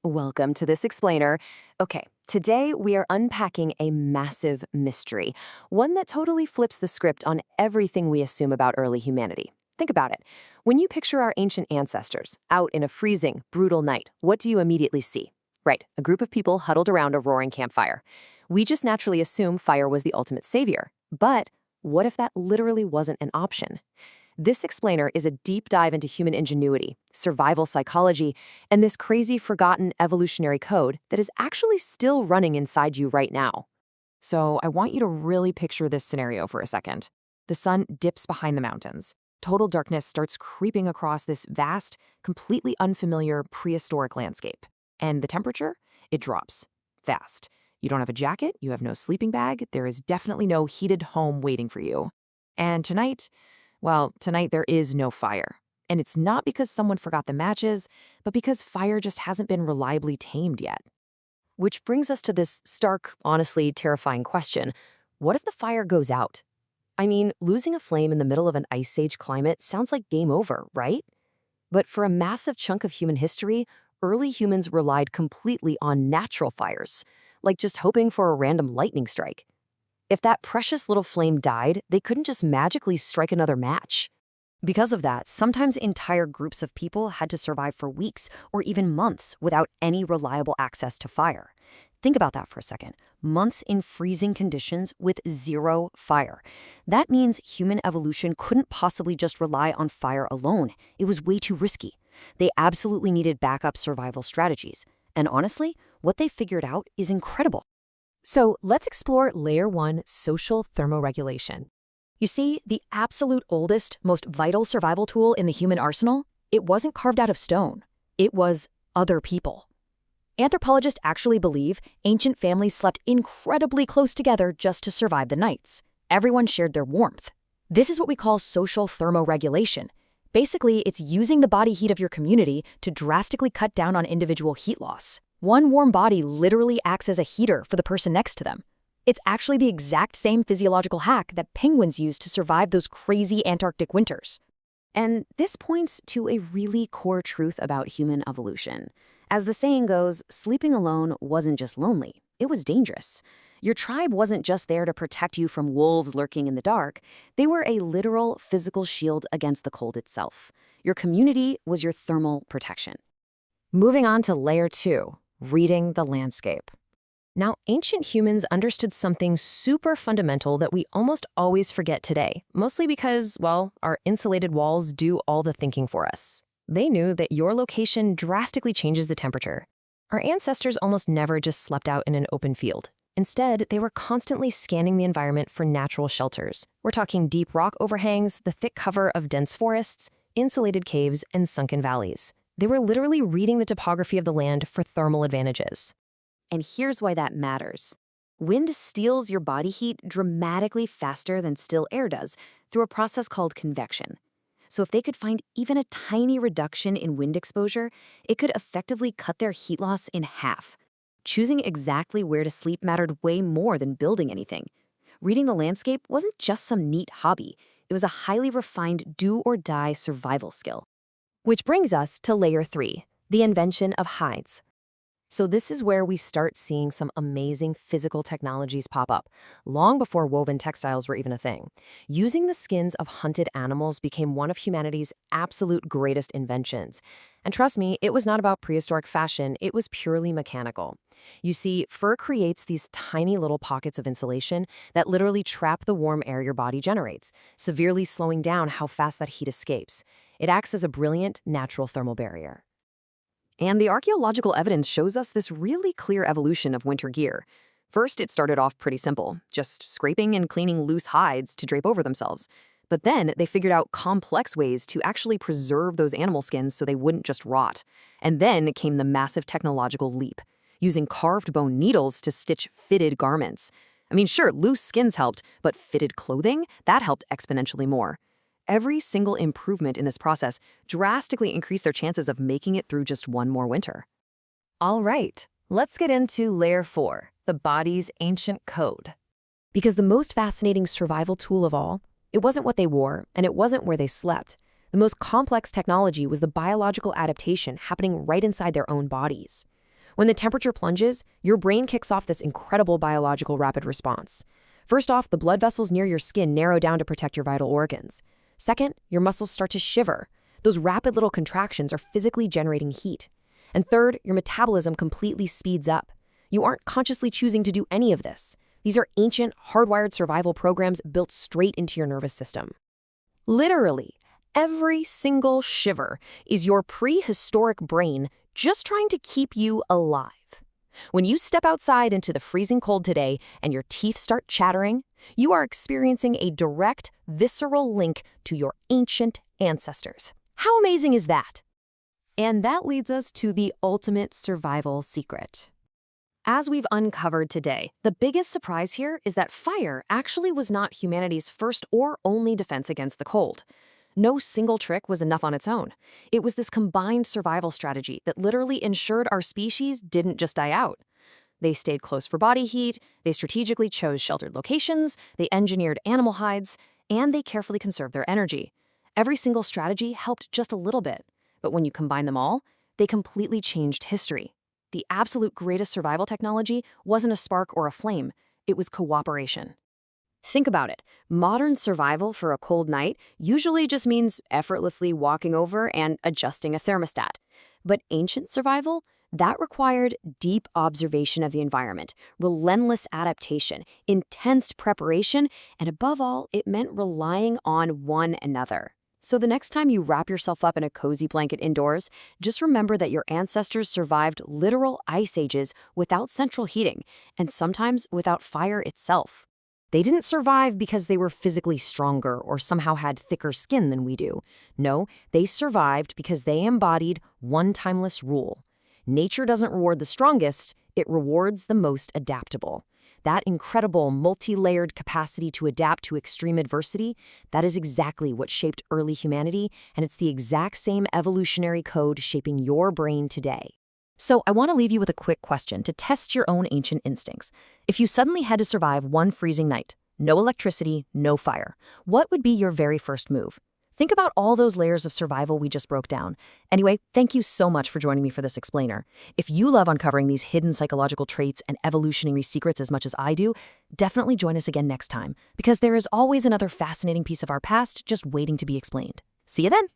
Welcome to this explainer. Okay, today we are unpacking a massive mystery, one that totally flips the script on everything we assume about early humanity. Think about it. When you picture our ancient ancestors out in a freezing, brutal night, what do you immediately see? Right, a group of people huddled around a roaring campfire. We just naturally assume fire was the ultimate savior. But what if that literally wasn't an option? This explainer is a deep dive into human ingenuity, survival psychology, and this crazy forgotten evolutionary code that is actually still running inside you right now. So I want you to really picture this scenario for a second. The sun dips behind the mountains. Total darkness starts creeping across this vast, completely unfamiliar prehistoric landscape. And the temperature? It drops. Fast. You don't have a jacket, you have no sleeping bag, there is definitely no heated home waiting for you. And tonight, well, tonight there is no fire. And it's not because someone forgot the matches, but because fire just hasn't been reliably tamed yet. Which brings us to this stark, honestly terrifying question. What if the fire goes out? I mean, losing a flame in the middle of an ice age climate sounds like game over, right? But for a massive chunk of human history, early humans relied completely on natural fires, like just hoping for a random lightning strike. If that precious little flame died, they couldn't just magically strike another match. Because of that, sometimes entire groups of people had to survive for weeks or even months without any reliable access to fire. Think about that for a second. Months in freezing conditions with zero fire. That means human evolution couldn't possibly just rely on fire alone. It was way too risky. They absolutely needed backup survival strategies. And honestly, what they figured out is incredible. So let's explore Layer 1, social thermoregulation. You see, the absolute oldest, most vital survival tool in the human arsenal, it wasn't carved out of stone. It was other people. Anthropologists actually believe ancient families slept incredibly close together just to survive the nights. Everyone shared their warmth. This is what we call social thermoregulation. Basically, it's using the body heat of your community to drastically cut down on individual heat loss. One warm body literally acts as a heater for the person next to them. It's actually the exact same physiological hack that penguins use to survive those crazy Antarctic winters. And this points to a really core truth about human evolution. As the saying goes, sleeping alone wasn't just lonely, it was dangerous. Your tribe wasn't just there to protect you from wolves lurking in the dark. They were a literal physical shield against the cold itself. Your community was your thermal protection. Moving on to Layer 2. Reading the landscape. Now, ancient humans understood something super fundamental that we almost always forget today, mostly because, well, our insulated walls do all the thinking for us. They knew that your location drastically changes the temperature. Our ancestors almost never just slept out in an open field. Instead, they were constantly scanning the environment for natural shelters. We're talking deep rock overhangs, the thick cover of dense forests, insulated caves, and sunken valleys. They were literally reading the topography of the land for thermal advantages. And here's why that matters. Wind steals your body heat dramatically faster than still air does through a process called convection. So if they could find even a tiny reduction in wind exposure, it could effectively cut their heat loss in half. Choosing exactly where to sleep mattered way more than building anything. Reading the landscape wasn't just some neat hobby. It was a highly refined do-or-die survival skill. Which brings us to Layer 3, the invention of hides. So this is where we start seeing some amazing physical technologies pop up, long before woven textiles were even a thing. Using the skins of hunted animals became one of humanity's absolute greatest inventions. And trust me, it was not about prehistoric fashion, it was purely mechanical. You see, fur creates these tiny little pockets of insulation that literally trap the warm air your body generates, severely slowing down how fast that heat escapes. It acts as a brilliant natural thermal barrier. And the archaeological evidence shows us this really clear evolution of winter gear. First, it started off pretty simple, just scraping and cleaning loose hides to drape over themselves. But then they figured out complex ways to actually preserve those animal skins so they wouldn't just rot. And then came the massive technological leap, using carved bone needles to stitch fitted garments. I mean, sure, loose skins helped, but fitted clothing, that helped exponentially more. Every single improvement in this process drastically increased their chances of making it through just one more winter. All right, let's get into Layer 4, the body's ancient code. Because the most fascinating survival tool of all, it wasn't what they wore, and it wasn't where they slept. The most complex technology was the biological adaptation happening right inside their own bodies. When the temperature plunges, your brain kicks off this incredible biological rapid response. First off, the blood vessels near your skin narrow down to protect your vital organs. Second, your muscles start to shiver. Those rapid little contractions are physically generating heat. And third, your metabolism completely speeds up. You aren't consciously choosing to do any of this. These are ancient, hardwired survival programs built straight into your nervous system. Literally, every single shiver is your prehistoric brain just trying to keep you alive. When you step outside into the freezing cold today and your teeth start chattering, you are experiencing a direct, visceral link to your ancient ancestors. How amazing is that? And that leads us to the ultimate survival secret. As we've uncovered today, the biggest surprise here is that fire actually was not humanity's first or only defense against the cold. No single trick was enough on its own. It was this combined survival strategy that literally ensured our species didn't just die out. They stayed close for body heat, they strategically chose sheltered locations, they engineered animal hides, and they carefully conserved their energy. Every single strategy helped just a little bit, but when you combine them all, they completely changed history. The absolute greatest survival technology wasn't a spark or a flame, it was cooperation. Think about it. Modern survival for a cold night usually just means effortlessly walking over and adjusting a thermostat. But ancient survival? That required deep observation of the environment, relentless adaptation, intense preparation, and above all, it meant relying on one another. So the next time you wrap yourself up in a cozy blanket indoors, just remember that your ancestors survived literal ice ages without central heating, and sometimes without fire itself. They didn't survive because they were physically stronger or somehow had thicker skin than we do. No, they survived because they embodied one timeless rule. Nature doesn't reward the strongest, it rewards the most adaptable. That incredible multi-layered capacity to adapt to extreme adversity, that is exactly what shaped early humanity, and it's the exact same evolutionary code shaping your brain today. So I want to leave you with a quick question to test your own ancient instincts. If you suddenly had to survive one freezing night, no electricity, no fire, what would be your very first move? Think about all those layers of survival we just broke down. Anyway, thank you so much for joining me for this explainer. If you love uncovering these hidden psychological traits and evolutionary secrets as much as I do, definitely join us again next time, because there is always another fascinating piece of our past just waiting to be explained. See you then!